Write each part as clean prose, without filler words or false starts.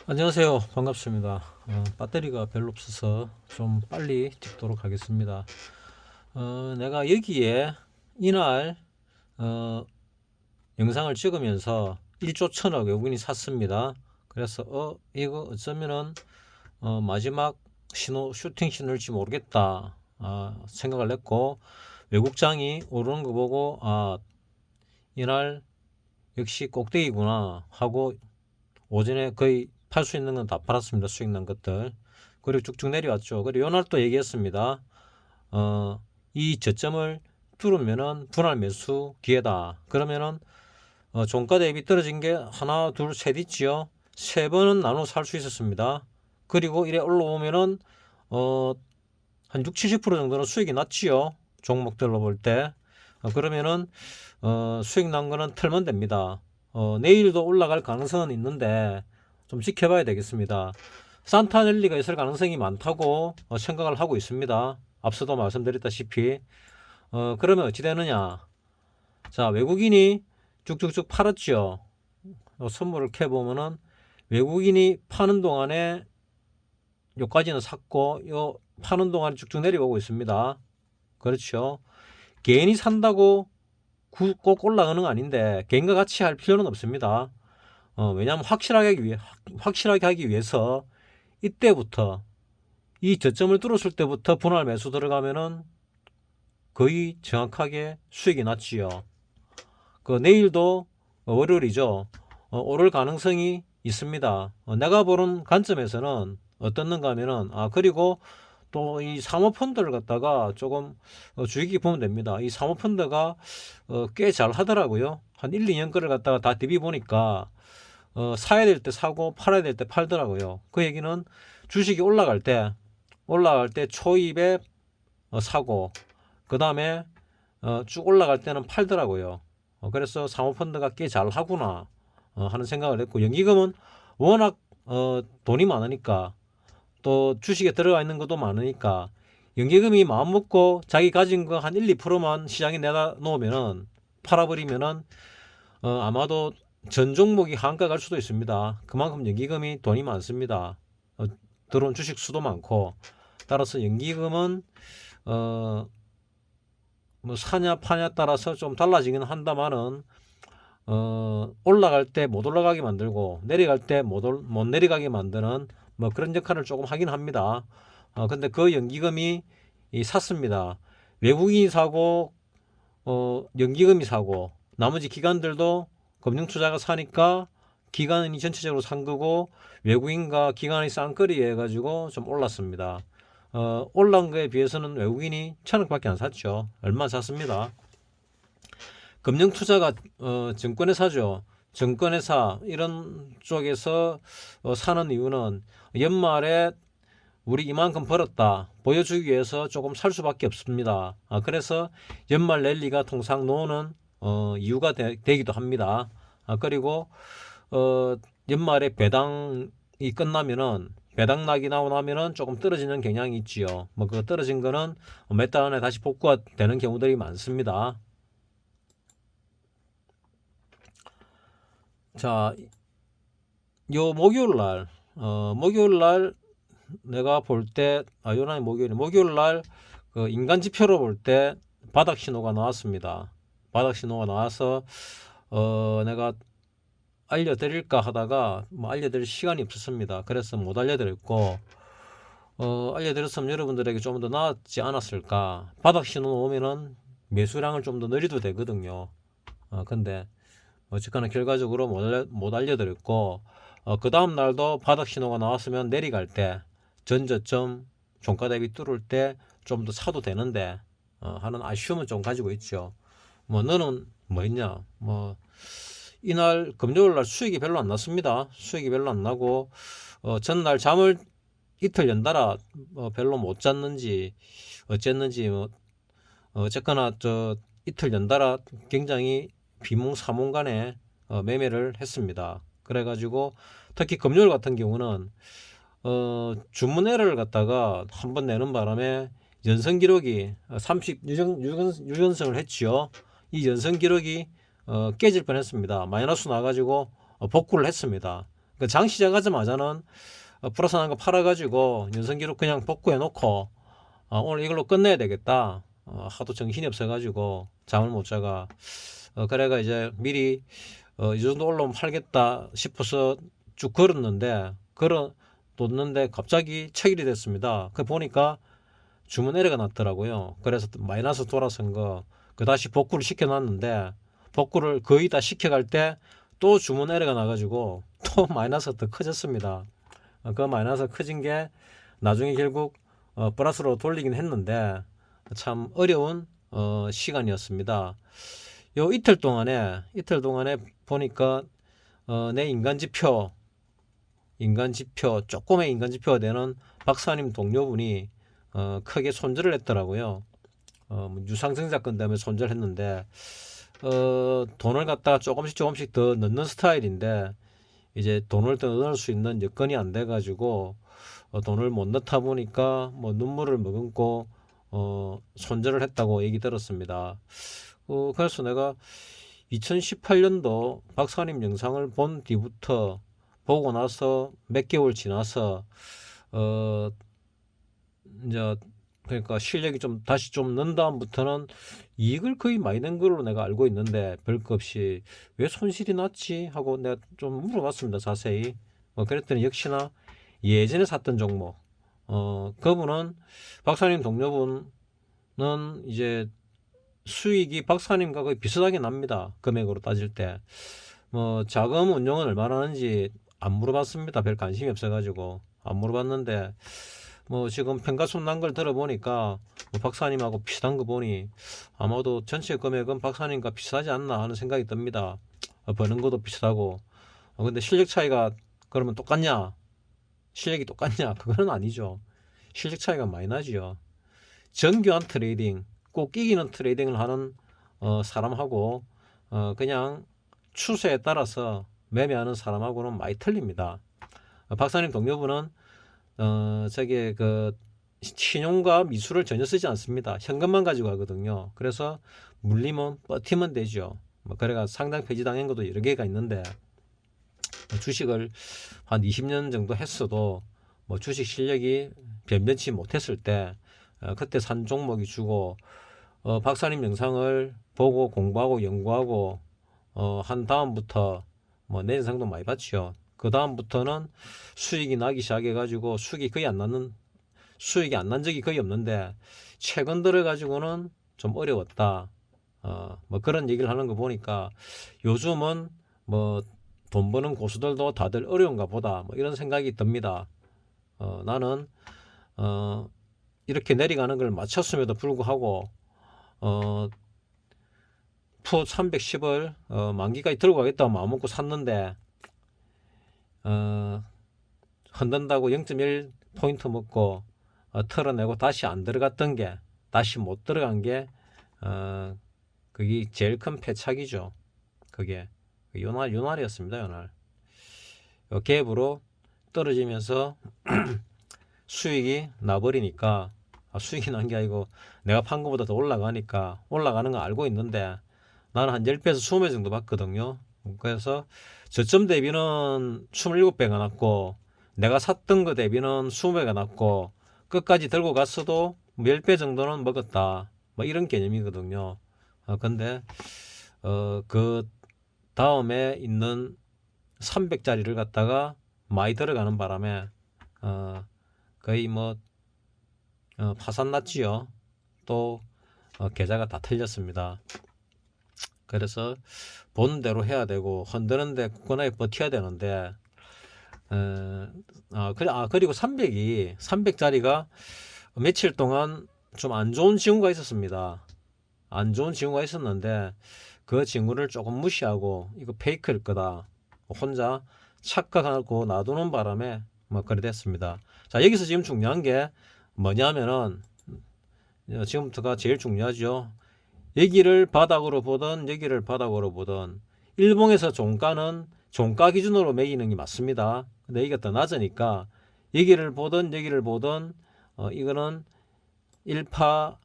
안녕하세요. 반갑습니다. 배터리가 별로 없어서 좀 빨리 찍도록 하겠습니다. 내가 여기에 이날 어, 영상을 찍으면서 1조 1천억 외국인이 샀습니다. 그래서 이거 어쩌면은 마지막 슈팅 신호일지 모르겠다 생각을 했고, 외국장이 오르는 거 보고 이날 역시 꼭대기구나 하고 오전에 거의 팔 수 있는 건 다 팔았습니다. 수익 난 것들. 그리고 쭉쭉 내려왔죠. 그리고 요날 또 얘기했습니다. 이 저점을 뚫으면은 분할 매수 기회다. 그러면은 종가 대비 떨어진 게 하나, 둘, 셋 있지요. 세 번은 나눠 살 수 있었습니다. 그리고 이래 올라오면은 한 6, 70% 정도는 수익이 났지요. 종목들로 볼 때. 그러면은 수익 난 거는 털면 됩니다. 내일도 올라갈 가능성은 있는데 좀 지켜봐야 되겠습니다. 산타넬리가 있을 가능성이 많다고 생각을 하고 있습니다. 앞서도 말씀드렸다시피 그러면 어찌 되느냐. 자, 외국인이 쭉쭉쭉 팔았죠. 선물을 캐보면은 외국인이 파는 동안에 요까지는 샀고 요 파는 동안에 쭉쭉 내려오고 있습니다. 그렇죠. 개인이 산다고 꼭 올라가는 거 아닌데 개인과 같이 할 필요는 없습니다. 왜냐하면 확실하게 하기 위해서 이때부터 이 저점을 뚫었을 때부터 분할 매수 들어가면은 거의 정확하게 수익이 났지요. 내일도 월요일이죠. 오를 가능성이 있습니다. 내가 보는 관점에서는 어떻는가 하면은 그리고 또 이 사모펀드를 갖다가 조금 주의 깊게 보면 됩니다. 이 사모펀드가 꽤 잘 하더라고요. 한 1, 2년 거를 갖다가 다 대비 보니까 사야 될 때 사고 팔아야 될 때 팔더라고요. 그 얘기는 주식이 올라갈 때 초입에 사고 그 다음에 쭉 올라갈 때는 팔더라고요. 그래서 사모펀드가 꽤 잘 하구나 하는 생각을 했고, 연기금은 워낙 돈이 많으니까 또 주식에 들어가 있는 것도 많으니까 연기금이 마음 먹고 자기 가진 거 한 1, 2%만 시장에 내다 놓으면은 팔아버리면은 아마도 전 종목이 한가 갈 수도 있습니다. 그만큼 연기금이 돈이 많습니다. 들어온 주식 수도 많고, 따라서 연기금은 어, 뭐 사냐 파냐 따라서 좀 달라지긴 한다마는 올라갈 때 못 올라가게 만들고 내려갈 때 못 내려가게 만드는 뭐 그런 역할을 조금 하긴 합니다. 근데 그 연기금이 샀습니다. 외국인이 사고 연기금이 사고 나머지 기관들도 금융투자가 사니까 기관이 전체적으로 산 거고 외국인과 기관의 쌍끌이 해가지고 좀 올랐습니다. 올라온 거에 비해서는 외국인이 1,000억밖에 안 샀죠. 얼마 샀습니다. 금융투자가 증권회사죠. 증권회사 이런 쪽에서 사는 이유는 연말에 우리 이만큼 벌었다 보여주기 위해서 조금 살 수밖에 없습니다. 그래서 연말 랠리가 통상 노는 이유가 되기도 합니다. 그리고 연말에 배당이 끝나면은 배당 낙이 나고 나면은 조금 떨어지는 경향이 있지요. 뭐 그 떨어진 거는 몇 달 안에 다시 복구가 되는 경우들이 많습니다. 자, 요 목요일 날 내가 볼 때, 요날 목요일 날 그 인간 지표로 볼 때 바닥 신호가 나왔습니다. 바닥 신호가 나와서, 내가 알려드릴까 하다가 뭐 알려드릴 시간이 없었습니다. 그래서 못 알려드렸고, 알려드렸으면 여러분들에게 좀 더 나았지 않았을까. 바닥 신호 오면은 매수량을 좀 더 늘려도 되거든요. 근데 어쨌거나 결과적으로 못 알려드렸고, 그 다음 날도 바닥 신호가 나왔으면 내려갈 때 전저점 종가 대비 뚫을 때 좀 더 사도 되는데 하는 아쉬움은 좀 가지고 있죠. 뭐 너는 뭐 있냐? 뭐 이날 금요일 날 수익이 별로 안 났습니다. 수익이 별로 안 나고 전날 잠을 이틀 연달아 별로 못 잤는지 어쨌는지 뭐 어쨌거나 저 이틀 연달아 굉장히 비몽사몽간에 매매를 했습니다. 그래가지고 특히 금요일 같은 경우는 주문에러를 갖다가 한번 내는 바람에 연성 기록이 30 유연성을 했지요. 이 연성 기록이 깨질 뻔했습니다. 마이너스 나가지고 복구를 했습니다. 그 장 시작하자마자는 플러스 난 거 팔아가지고 연선기록 그냥 복구해 놓고 오늘 이걸로 끝내야 되겠다. 하도 정신이 없어가지고 잠을 못 자가. 그래가 이제 미리 이 정도 올라오면 팔겠다 싶어서 쭉 뒀는데 갑자기 체결이 됐습니다. 그 보니까 주문 에러가 났더라고요. 그래서 마이너스 돌아선 거 그 다시 복구를 시켜놨는데 복구를 거의 다 시켜갈 때 또 주문 에러가 나가지고 또 마이너스가 더 커졌습니다. 그 마이너스가 커진 게 나중에 결국 플러스로 돌리긴 했는데 참 어려운 시간이었습니다. 요 이틀 동안에 보니까 내 인간지표 조금의 인간지표가 되는 박사님 동료분이 크게 손절을 했더라고요. 유상증자 건 때문에 손절했는데 돈을 갖다가 조금씩 더 넣는 스타일인데 이제 돈을 더 넣을 수 있는 여건이 안 돼 가지고 돈을 못 넣다 보니까 뭐 눈물을 머금고 손절을 했다고 얘기 들었습니다. 그래서 내가 2018년도 박사님 영상을 본 뒤부터 보고 나서 몇 개월 지나서 이제 그러니까 실력이 좀 다시 좀 는 다음부터는 이익을 거의 많이 낸 걸로 내가 알고 있는데 별거 없이 왜 손실이 났지 하고 내가 좀 물어봤습니다. 자세히. 그랬더니 역시나 예전에 샀던 종목 그분은 박사님 동료분은 이제 수익이 박사님과 거의 비슷하게 납니다. 금액으로 따질 때. 자금 운용은 얼마나 하는지 안 물어봤습니다. 별 관심이 없어가지고 안 물어봤는데 지금 평가손 난 걸 들어보니까 박사님하고 비슷한 거 보니 아마도 전체 금액은 박사님과 비슷하지 않나 하는 생각이 듭니다. 버는 것도 비슷하고. 근데 실력 차이가 그러면 똑같냐? 실력이 똑같냐? 그거는 아니죠. 실력 차이가 많이 나죠. 정교한 트레이딩, 꼭 이기는 트레이딩을 하는 사람하고 그냥 추세에 따라서 매매하는 사람하고는 많이 틀립니다. 박사님 동료분은 저게 그 신용과 미수를 전혀 쓰지 않습니다. 현금만 가지고 하거든요. 그래서 물리면 버티면 되죠. 그래가 상당 폐지 당한 것도 여러 개가 있는데 주식을 한 20년 정도 했어도 주식 실력이 변변치 못했을 때 그때 산 종목이 주고 박사님 영상을 보고 공부하고 연구하고 한 다음부터 내 영상도 많이 봤죠. 그 다음부터는 수익이 나기 시작해 가지고 수익이 안 난 적이 거의 없는데 최근 들어 가지고는 좀 어려웠다. 그런 얘기를 하는 거 보니까 요즘은 돈 버는 고수들도 다들 어려운가 보다 이런 생각이 듭니다. 나는 이렇게 내려가는 걸 맞췄음에도 불구하고 풋 310을 만기까지 들고 가겠다고 마음먹고 샀는데 흔든다고 0.1포인트 먹고 털어내고 다시 안 들어갔던 게 다시 못 들어간 게 그게 제일 큰 패착이죠. 그게 요날이었습니다. 요날 갭으로 떨어지면서 수익이 나버리니까 수익이 난 게 아니고 내가 판 것보다 더 올라가는 거 알고 있는데 나는 한 10배에서 20배 정도 받거든요. 그래서 저점 대비는 27배가 났고 내가 샀던 거 대비는 20배가 났고 끝까지 들고 갔어도 10배 정도는 먹었다. 이런 개념이거든요. 근데 그 다음에 있는 300짜리를 갖다가 많이 들어가는 바람에 거의 파산 났지요. 또 계좌가 다 틀렸습니다. 그래서 보는 대로 해야 되고 흔드는데 굳건하게 버텨야 되는데 그리고 300짜리가 며칠 동안 좀 안 좋은 징후가 있었습니다. 안 좋은 징후가 있었는데 그 징후를 조금 무시하고 이거 페이크일 거다 혼자 착각하고 놔두는 바람에 그래 됐습니다. 자, 여기서 지금 중요한 게 뭐냐면은 지금부터가 제일 중요하죠. 여기를 바닥으로 보든 일봉에서 종가는 종가 기준으로 매기는 게 맞습니다. 근데 여기가 더 낮으니까 여기를 보든 이거는 1파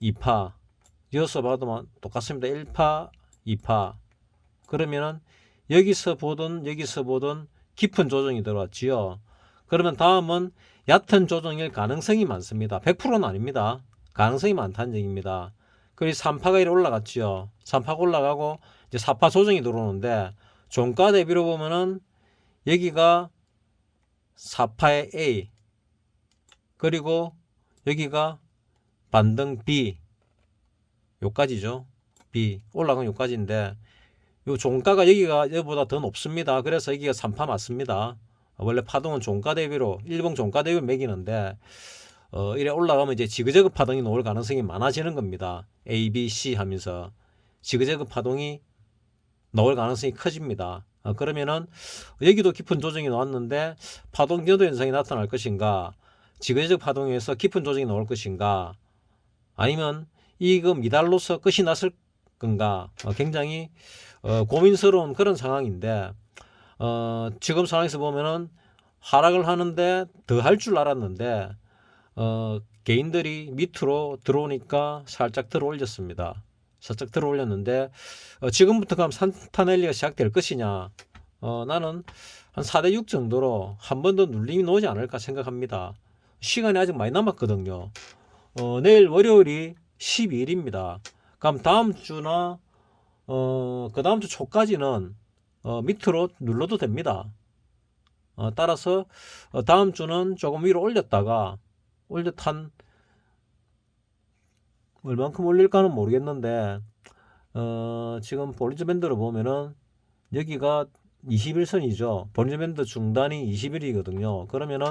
2파 이어서 봐도 똑같습니다. 1파 2파 그러면은 여기서 보든 깊은 조정이 들어왔지요. 그러면 다음은 얕은 조정일 가능성이 많습니다. 100%는 아닙니다. 가능성이 많다는 얘기입니다. 그리고 3파가 이렇게 올라갔지요. 3파가 올라가고 이제 4파 조정이 들어오는데 종가 대비로 보면은 여기가 4파의 A, 그리고 여기가 반등 B, 요까지죠. B 올라간 요까지인데 요 종가가 여기가 여기보다 더 높습니다. 그래서 여기가 3파 맞습니다. 원래 파동은 종가 대비로 일봉 종가 대비로 매기는데 이래 올라가면 이제 지그재그 파동이 나올 가능성이 많아지는 겁니다. A, B, C 하면서 지그재그 파동이 나올 가능성이 커집니다. 그러면은 여기도 깊은 조정이 나왔는데 파동 변도 현상이 나타날 것인가, 지그재그 파동에서 깊은 조정이 나올 것인가, 아니면 이거 미달로서 끝이 났을 건가, 굉장히 고민스러운 그런 상황인데 지금 상황에서 보면은 하락을 하는데 더 할 줄 알았는데 개인들이 밑으로 들어오니까 살짝 들어 올렸습니다. 살짝 들어 올렸는데 지금부터 그럼 산타 랠리가 시작될 것이냐, 나는 한 4대6 정도로 한 번 더 눌림이 나오지 않을까 생각합니다. 시간이 아직 많이 남았거든요. 내일 월요일이 12일입니다. 그럼 다음 주나 그 다음 주 초까지는 밑으로 눌러도 됩니다. 따라서 다음 주는 조금 위로 올렸다가 한 얼만큼 올릴까는 모르겠는데 지금 볼린저 밴드로 보면은 여기가 21선이죠. 볼린저 밴드 중단이 20일이거든요. 그러면은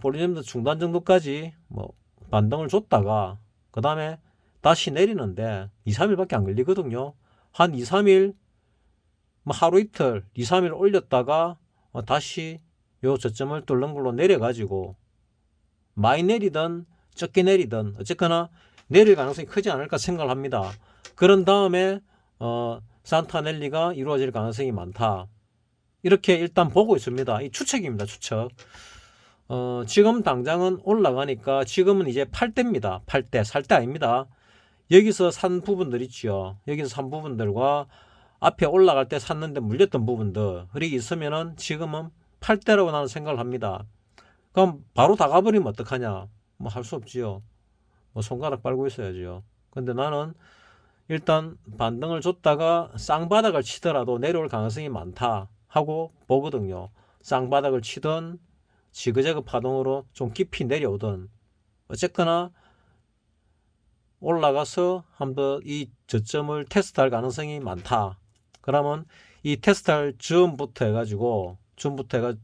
볼린저 밴드 중단 정도까지 뭐 반등을 줬다가 그 다음에 다시 내리는데 2, 3일밖에 안 걸리거든요. 한 2, 3일 뭐 하루 이틀 2, 3일 올렸다가 다시 요 저점을 뚫는 걸로 내려가지고 많이 내리든 적게 내리든 어쨌거나 내릴 가능성이 크지 않을까 생각을 합니다. 그런 다음에 산타넬리가 이루어질 가능성이 많다. 이렇게 일단 보고 있습니다. 이 추측입니다. 추측. 지금 당장은 올라가니까 지금은 이제 팔 때입니다. 팔 때, 살 때 아닙니다. 여기서 산 부분들 있죠. 여기서 산 부분들과 앞에 올라갈 때 샀는데 물렸던 부분들이 있으면은 지금은 팔 때라고 나는 생각을 합니다. 그럼 바로 다 가버리면 어떡하냐? 뭐 할 수 없지요. 뭐 손가락 빨고 있어야지요. 근데 나는 일단 반등을 줬다가 쌍바닥을 치더라도 내려올 가능성이 많다 하고 보거든요. 쌍바닥을 치든 지그재그 파동으로 좀 깊이 내려오든 어쨌거나 올라가서 한번 이 저점을 테스트할 가능성이 많다. 그러면 이 테스트할 즈음부터 해가지고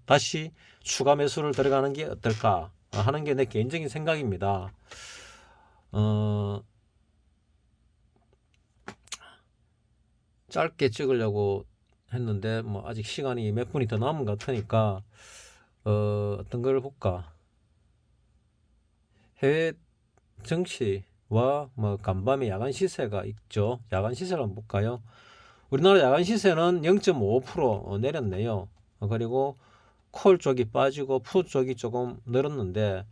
다시 추가 매수를 들어가는 게 어떨까 하는 게 내 개인적인 생각입니다. 짧게 찍으려고 했는데 뭐 아직 시간이 몇 분이 더 남은 것 같으니까 어떤 걸 볼까? 해외 증시와 뭐 간밤에 야간 시세가 있죠. 야간 시세를 한번 볼까요? 우리나라 야간 시세는 0.5% 내렸네요. 그리고 콜 쪽이 빠지고 푸 쪽이 조금 늘었는데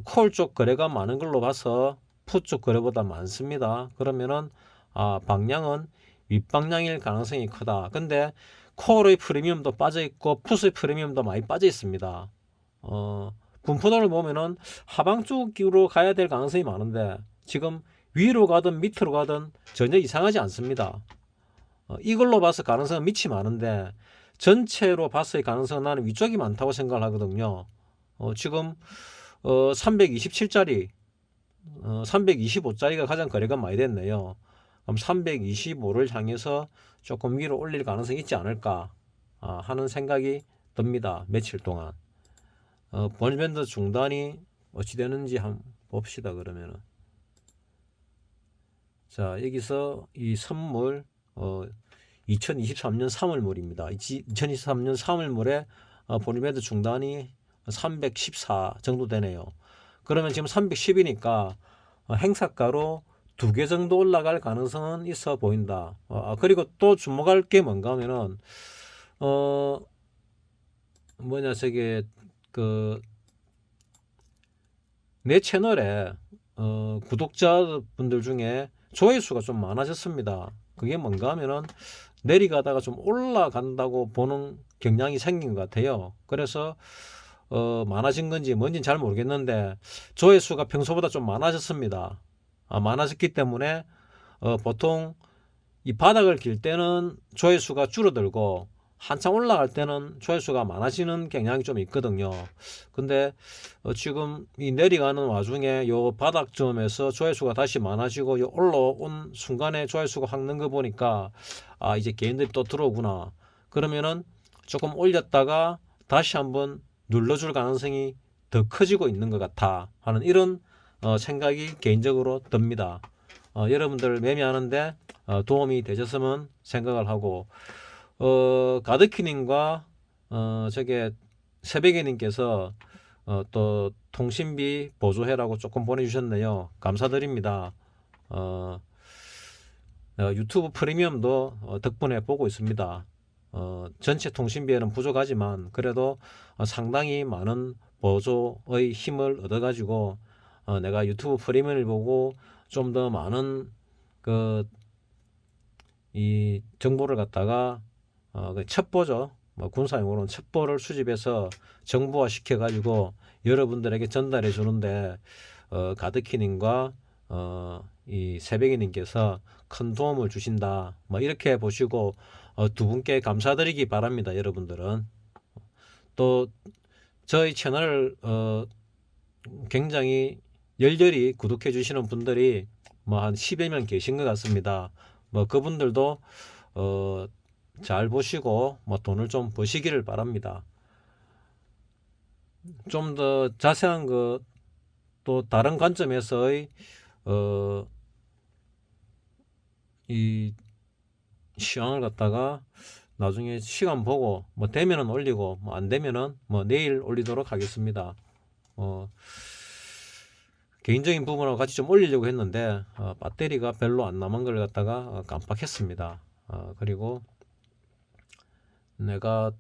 콜 쪽 거래가 많은 걸로 봐서 푸 쪽 거래보다 많습니다. 그러면은 방향은 윗방향일 가능성이 크다. 근데 콜의 프리미엄도 빠져 있고 푸의 프리미엄도 많이 빠져 있습니다. 분포도를 보면은 하방 쪽으로 가야 될 가능성이 많은데 지금 위로 가든 밑으로 가든 전혀 이상하지 않습니다. 이걸로 봐서 가능성은 밑이 많은데 전체로 봤을 가능성은 나는 위쪽이 많다고 생각을 하거든요. 지금 327짜리 325짜리가 가장 거래가 많이 됐네요. 그럼 325를 향해서 조금 위로 올릴 가능성이 있지 않을까 하는 생각이 듭니다. 며칠 동안 볼린저 중단이 어찌 되는지 한번 봅시다. 그러면은 자, 여기서 이 선물 2023년 3월물입니다. 2023년 3월물에 볼린저 중단이 314 정도 되네요. 그러면 지금 310이니까 행사가로 2개 정도 올라갈 가능성은 있어 보인다. 그리고 또 주목할 게 뭔가 하면은 저게 내 채널에 구독자분들 중에 조회수가 좀 많아졌습니다. 그게 뭔가 하면은 내리가다가 좀 올라간다고 보는 경향이 생긴 것 같아요. 그래서 많아진 건지 뭔지는 잘 모르겠는데 조회수가 평소보다 좀 많아졌습니다. 많아졌기 때문에 보통 이 바닥을 길 때는 조회수가 줄어들고 한참 올라갈 때는 조회수가 많아지는 경향이 좀 있거든요. 근데 지금 이 내려가는 와중에 요 바닥점에서 조회수가 다시 많아지고 요 올라온 순간에 조회수가 확 는 거 보니까 이제 개인들이 또 들어오구나. 그러면은 조금 올렸다가 다시 한번 눌러줄 가능성이 더 커지고 있는 것 같아 하는 이런 생각이 개인적으로 듭니다. 여러분들 매매하는데 도움이 되셨으면 생각을 하고, 가드키님과 저게 새벽에님께서 또 통신비 보조해라고 조금 보내주셨네요. 감사드립니다. 유튜브 프리미엄도 덕분에 보고 있습니다. 전체 통신비에는 부족하지만 그래도 상당히 많은 보조의 힘을 얻어가지고 내가 유튜브 프리미엄을 보고 좀 더 많은 이 정보를 갖다가 첩보죠. 군사용어로는 첩보를 수집해서 정보화 시켜가지고 여러분들에게 전달해 주는데 가드키님과 이 새벽이님께서 큰 도움을 주신다. 이렇게 보시고 두 분께 감사드리기 바랍니다. 여러분들은 또 저희 채널을 굉장히 열렬히 구독해 주시는 분들이 한 10여 명 계신 것 같습니다. 그분들도 잘 보시고 돈을 좀 버시기를 바랍니다. 좀 더 자세한 또 다른 관점에서의 이 시황을 갖다가 나중에 시간 보고 되면은 올리고 안 되면은 내일 올리도록 하겠습니다. 개인적인 부분하고 같이 좀 올리려고 했는데 배터리가 별로 안 남은 걸 갖다가 깜빡했습니다. 그리고 내가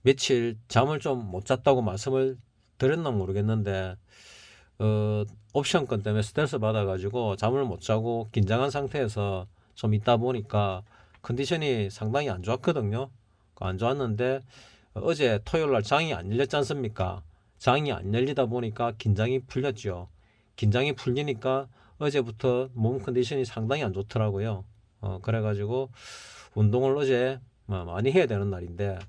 며칠 잠을 좀 못 잤다고 말씀을 드렸나 모르겠는데 옵션권 때문에 스트레스 받아가지고 잠을 못 자고 긴장한 상태에서 좀 있다 보니까 컨디션이 상당히 안 좋았거든요. 안 좋았는데 어제 토요일날 장이 안 열렸지 않습니까? 장이 안 열리다 보니까 긴장이 풀렸죠. 긴장이 풀리니까 어제부터 몸 컨디션이 상당히 안 좋더라고요. 그래가지고 운동을 어제 많이 해야 되는 날인데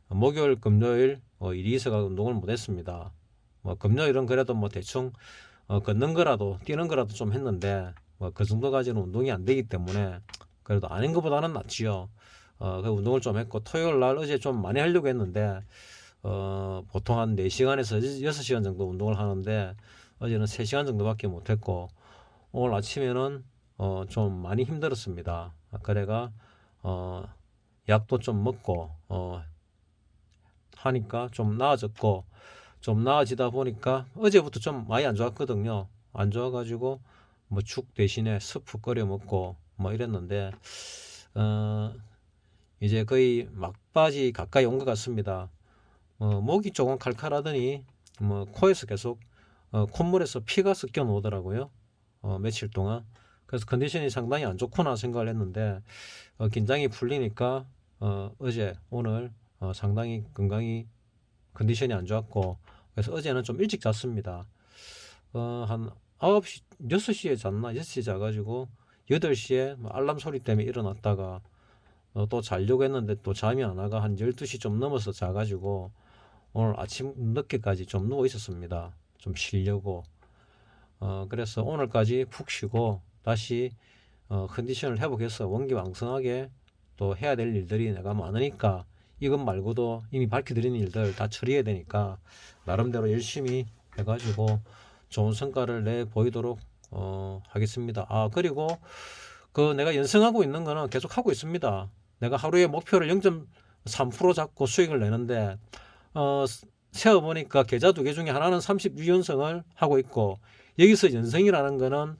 목요일 금요일 일이 있어서 운동을 못 했습니다. 금요일은 그래도 대충 걷는 거라도 뛰는 거라도 좀 했는데 그 정도까지는 운동이 안 되기 때문에 그래도 아닌 것보다는 낫지요. 그 운동을 좀 했고 토요일 날 어제 좀 많이 하려고 했는데 보통 한 4시간에서 6시간 정도 운동을 하는데 어제는 3시간 정도밖에 못 했고 오늘 아침에는 좀 많이 힘들었습니다. 그래가 약도 좀 먹고 하니까 좀 나아졌고, 좀 나아지다 보니까 어제부터 좀 많이 안 좋았거든요. 안 좋아가지고 죽 대신에 스프 끓여 먹고 이랬는데 이제 거의 막바지 가까이 온 것 같습니다. 목이 조금 칼칼하더니 코에서 계속 콧물에서 피가 섞여 나오더라고요. 며칠 동안. 그래서 컨디션이 상당히 안 좋구나 생각을 했는데 긴장이 풀리니까 어제 오늘 상당히 건강이 컨디션이 안 좋았고 그래서 어제는 좀 일찍 잤습니다. 한 9시, 6시에 잤나? 6시에 자가지고 8시에 알람 소리 때문에 일어났다가 또 자려고 했는데 또 잠이 안 와가 한 12시 좀 넘어서 자가지고 오늘 아침 늦게까지 좀 누워 있었습니다. 좀 쉬려고. 그래서 오늘까지 푹 쉬고 다시 컨디션을 회복해서 원기왕성하게 또 해야 될 일들이 내가 많으니까 이것 말고도 이미 밝혀드린 일들 다 처리해야 되니까 나름대로 열심히 해가지고 좋은 성과를 내 보이도록 하겠습니다. 그리고 내가 연승하고 있는 거는 계속 하고 있습니다. 내가 하루에 목표를 0.3% 잡고 수익을 내는데 세어보니까 계좌 2개 중에 하나는 36연승을 하고 있고 여기서 연승이라는 거는